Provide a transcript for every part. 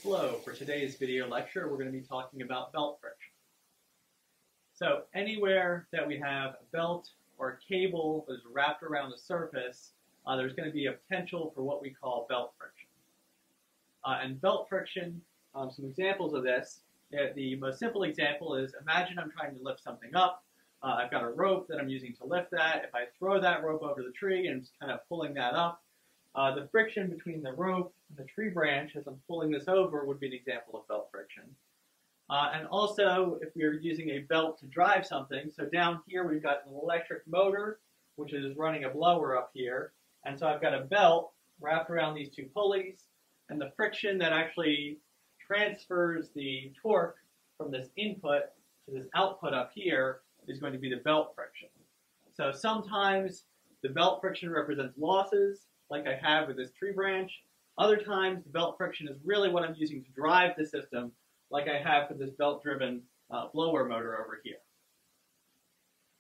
Hello, for today's video lecture, we're going to be talking about belt friction. So anywhere that we have a belt or a cable that is wrapped around the surface, there's going to be a potential for what we call belt friction. And belt friction, some examples of this, the most simple example is imagine I'm trying to lift something up. I've got a rope that I'm using to lift that. If I throw that rope over the tree and it's kind of pulling that up, the friction between the rope and the tree branch as I'm pulling this over would be an example of belt friction. And also, if we are using a belt to drive something, so down here we've got an electric motor, which is running a blower up here. And so I've got a belt wrapped around these two pulleys, and the friction that actually transfers the torque from this input to this output up here is going to be the belt friction. So sometimes the belt friction represents losses, like I have with this tree branch. Other times, the belt friction is really what I'm using to drive the system, like I have with this belt-driven blower motor over here.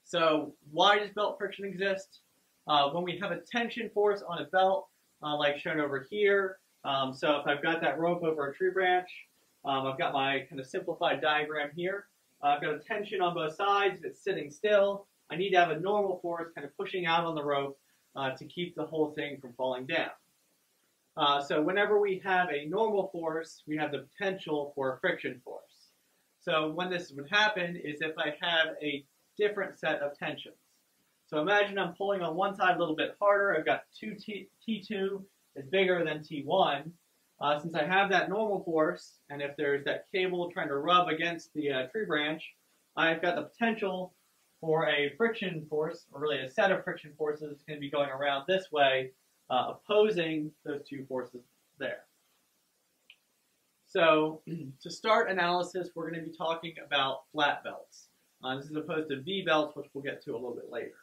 So why does belt friction exist? When we have a tension force on a belt, like shown over here, so if I've got that rope over a tree branch, I've got my kind of simplified diagram here. I've got a tension on both sides. If it's sitting still, I need to have a normal force kind of pushing out on the rope to keep the whole thing from falling down. So whenever we have a normal force, we have the potential for a friction force. So when this would happen is if I have a different set of tensions. So imagine I'm pulling on one side a little bit harder. I've got T2 is bigger than T1. Since I have that normal force, and if there's that cable trying to rub against the tree branch, I've got the potential for a friction force, or really a set of friction forces, is going to be going around this way, opposing those two forces there. So to start analysis, we're going to be talking about flat belts. This is opposed to V belts, which we'll get to a little bit later.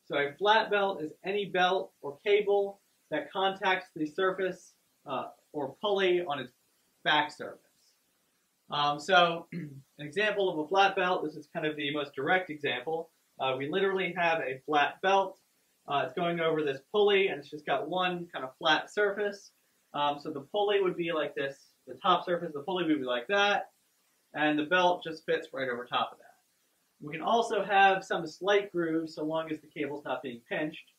So a flat belt is any belt or cable that contacts the surface or pulley on its back surface. So an example of a flat belt, this is kind of the most direct example. We literally have a flat belt. It's going over this pulley, and it's just got one kind of flat surface. So the pulley would be like this. The top surface of the pulley would be like that, and the belt just fits right over top of that. We can also have some slight grooves so long as the cable's not being pinched.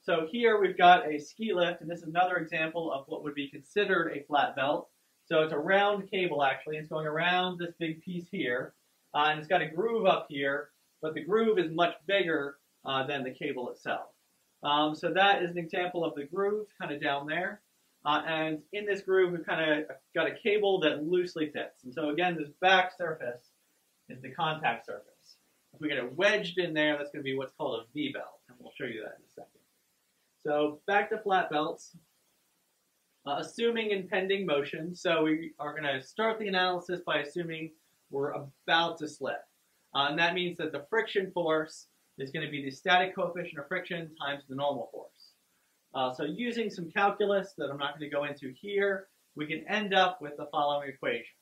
So here we've got a ski lift, and this is another example of what would be considered a flat belt. So it's a round cable, actually. It's going around this big piece here, and it's got a groove up here, but the groove is much bigger than the cable itself. So that is an example of the groove kind of down there. And in this groove, we've kind of got a cable that loosely fits. And so again, this back surface is the contact surface. If we get it wedged in there, that's going to be what's called a V belt, and we'll show you that in a second. So back to flat belts. Assuming impending motion, so we are going to start the analysis by assuming we're about to slip. And that means that the friction force is going to be the static coefficient of friction times the normal force. So using some calculus that I'm not going to go into here, we can end up with the following equation.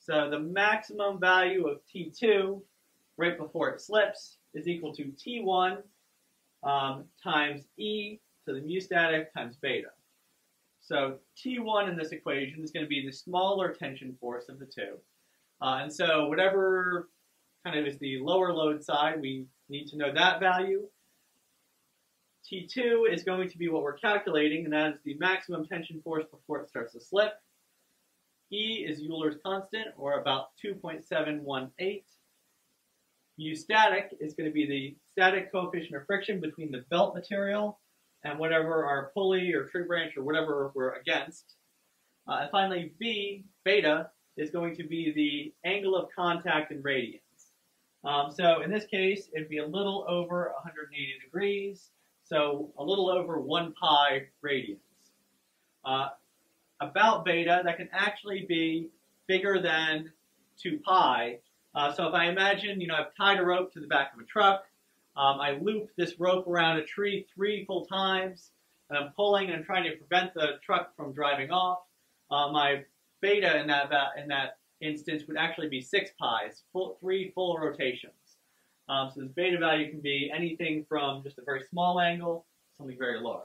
So the maximum value of T2 right before it slips is equal to T1 times E to the mu static times beta. So T1 in this equation is going to be the smaller tension force of the two. And so whatever kind of is the lower load side, we need to know that value. T2 is going to be what we're calculating, and that is the maximum tension force before it starts to slip. E is Euler's constant, or about 2.718. Mu static is going to be the static coefficient of friction between the belt material and whatever our pulley or tree branch or whatever we're against. And finally, B, beta, is going to be the angle of contact in radians. So in this case, it'd be a little over 180 degrees, so a little over 1 pi radians. About beta, that can actually be bigger than 2 pi. So if I imagine, I've tied a rope to the back of a truck, I loop this rope around a tree 3 full times, and I'm pulling and trying to prevent the truck from driving off. My beta in that instance would actually be 6 pi's, 3 full rotations. So this beta value can be anything from just a very small angle to something very large.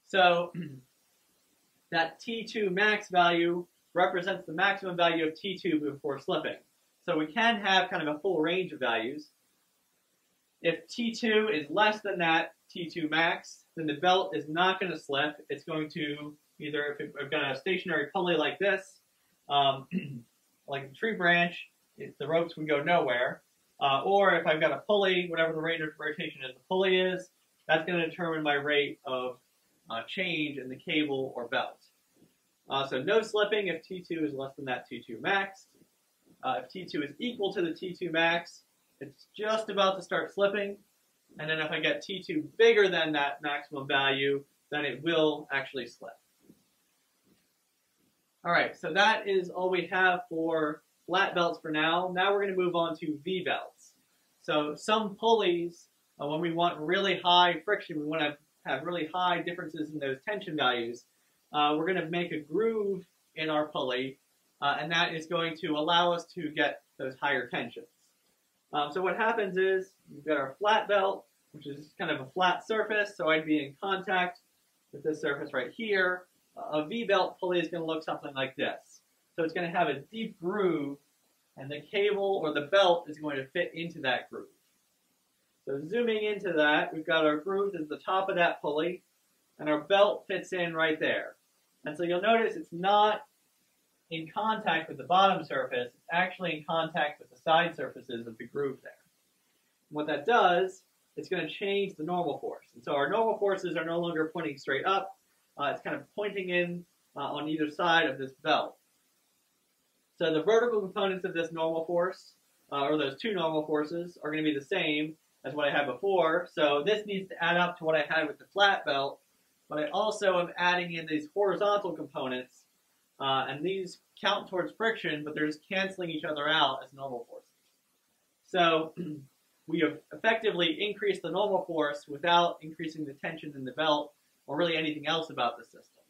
So that T2 max value represents the maximum value of T2 before slipping. So we can have kind of a full range of values. If T2 is less than that T2 max, then the belt is not going to slip. It's going to either, if I've got a stationary pulley like this, like a tree branch, the ropes would go nowhere. Or if I've got a pulley, whatever the rate of rotation of the pulley is, that's going to determine my rate of change in the cable or belt. So no slipping if T2 is less than that T2 max. If T2 is equal to the T2 max, it's just about to start slipping. And then if I get T2 bigger than that maximum value, then it will actually slip. All right, so that is all we have for flat belts for now. Now we're going to move on to V belts. So some pulleys, when we want really high friction, we want to have really high differences in those tension values, we're going to make a groove in our pulley, and that is going to allow us to get those higher tensions. So what happens is we've got our flat belt, which is kind of a flat surface, so I'd be in contact with this surface right here. A V-belt pulley is going to look something like this. So it's going to have a deep groove, and the cable or the belt is going to fit into that groove. So zooming into that, we've got our groove at the top of that pulley, and our belt fits in right there. And so you'll notice it's not in contact with the bottom surface, it's actually in contact with the side surfaces of the groove there. And what that does, it's going to change the normal force. And so our normal forces are no longer pointing straight up, it's kind of pointing in on either side of this belt. So the vertical components of this normal force, or those two normal forces, are going to be the same as what I had before. So this needs to add up to what I had with the flat belt, but I also am adding in these horizontal components, and these count towards friction, but they're just canceling each other out as normal forces. So we have effectively increased the normal force without increasing the tension in the belt or really anything else about the system.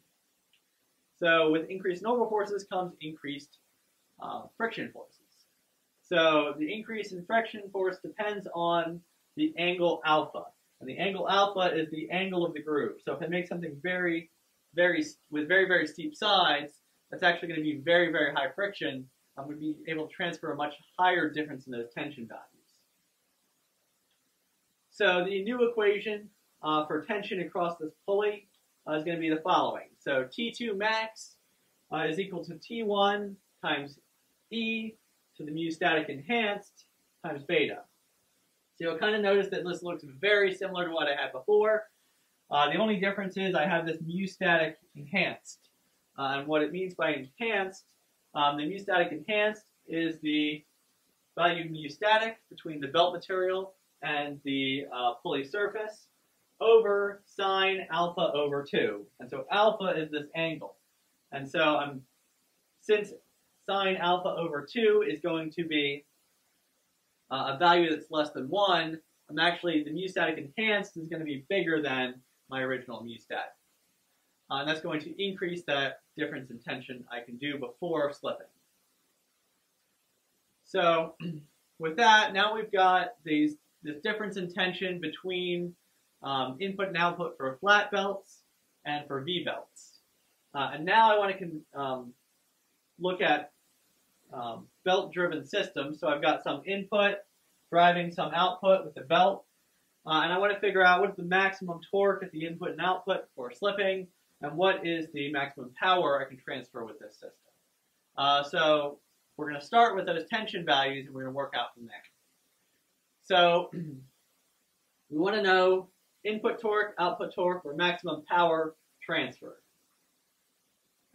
So with increased normal forces comes increased friction forces. So the increase in friction force depends on the angle alpha. And the angle alpha is the angle of the groove. So if I make something with very, very steep sides, that's actually going to be very, very high friction. I'm going to be able to transfer a much higher difference in those tension values. So the new equation for tension across this pulley is going to be the following. So T2 max is equal to T1 times E to the mu static enhanced times beta. So you'll kind of notice that this looks very similar to what I had before. The only difference is I have this mu static enhanced. And what it means by enhanced, the mu static enhanced is the value mu static between the belt material and the pulley surface over sine alpha over 2. And so alpha is this angle. And so since sine alpha over 2 is going to be a value that's less than 1, the mu static enhanced is going to be bigger than my original mu static. And that's going to increase that difference in tension I can do before slipping. So with that, now we've got this difference in tension between input and output for flat belts and for V belts. And now I want to look at belt-driven systems. So I've got some input driving some output with the belt. And I want to figure out what is the maximum torque at the input and output for slipping, and what is the maximum power I can transfer with this system. So we're going to start with those tension values, and we're going to work out from there. So we want to know input torque, output torque, or maximum power transfer.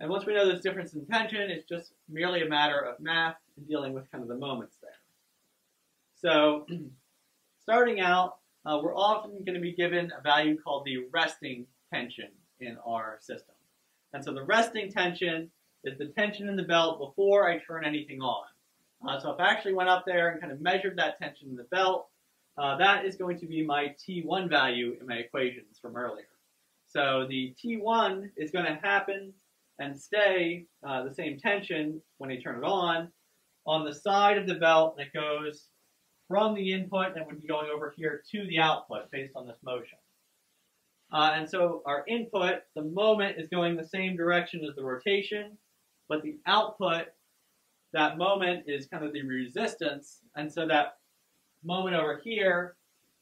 And once we know this difference in tension, it's just merely a matter of math and dealing with kind of the moments there. So starting out, we're often going to be given a value called the resting tension in our system. And so the resting tension is the tension in the belt before I turn anything on. So if I actually went up there and kind of measured that tension in the belt, that is going to be my T1 value in my equations from earlier. So the T1 is going to happen and stay the same tension when I turn it on the side of the belt that goes from the input and would be going over here to the output based on this motion. And so our input, the moment, is going the same direction as the rotation, but the output, that moment is kind of the resistance, and so that moment over here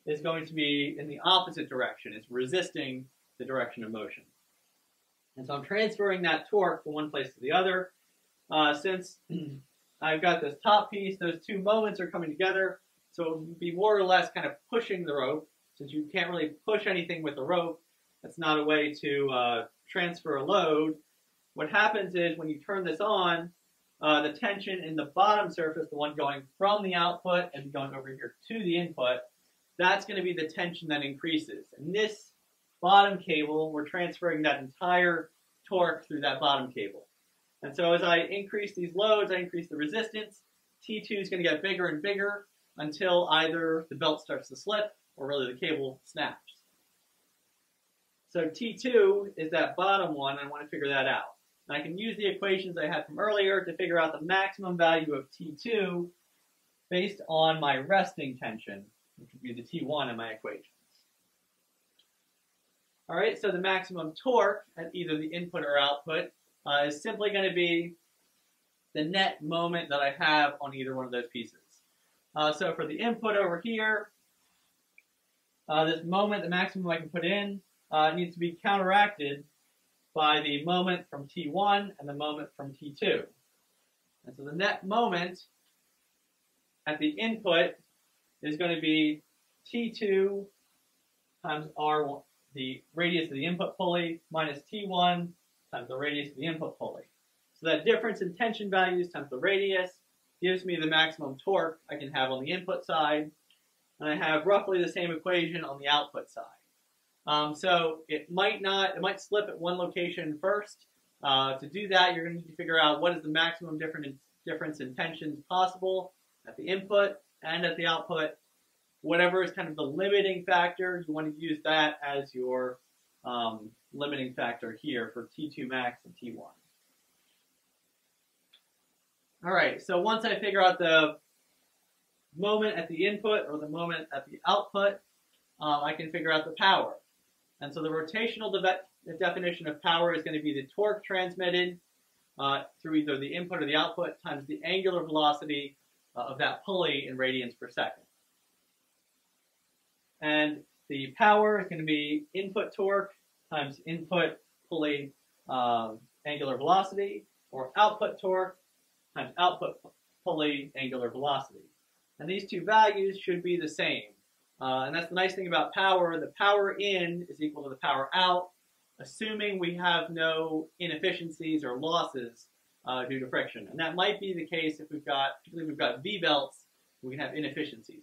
is going to be in the opposite direction. It's resisting the direction of motion. And so I'm transferring that torque from one place to the other. Since I've got this top piece, those two moments are coming together, so it would be more or less kind of pushing the rope. Since you can't really push anything with the rope, that's not a way to transfer a load. What happens is when you turn this on, the tension in the bottom surface, the one going from the output and going over here to the input, that's going to be the tension that increases. And this bottom cable, we're transferring that entire torque through that bottom cable. And so as I increase these loads, I increase the resistance. T2 is going to get bigger and bigger until either the belt starts to slip or really the cable snaps. So T2 is that bottom one, and I want to figure that out. And I can use the equations I had from earlier to figure out the maximum value of T2 based on my resting tension, which would be the T1 in my equations. All right, so the maximum torque at either the input or output is simply going to be the net moment that I have on either one of those pieces. So for the input over here, this moment, the maximum I can put in, needs to be counteracted by the moment from T1 and the moment from T2. And so the net moment at the input is going to be T2 times R1, the radius of the input pulley, minus T1 times the radius of the input pulley. So that difference in tension values times the radius gives me the maximum torque I can have on the input side. And I have roughly the same equation on the output side. So it might slip at one location first. To do that, you're going to need to figure out what is the maximum difference in tensions possible at the input and at the output. Whatever is kind of the limiting factor, you want to use that as your limiting factor here for T2 max and T1. All right, so once I figure out the moment at the input or the moment at the output, I can figure out the power. And so the rotational definition of power is going to be the torque transmitted through either the input or the output times the angular velocity of that pulley in radians per second. And the power is going to be input torque times input pulley angular velocity, or output torque times output pulley angular velocity. And these two values should be the same. And that's the nice thing about power. The power in is equal to the power out, assuming we have no inefficiencies or losses due to friction. And that might be the case if particularly if we've got V-belts, we can have inefficiencies.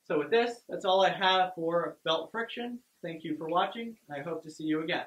So with this, that's all I have for belt friction. Thank you for watching, and I hope to see you again.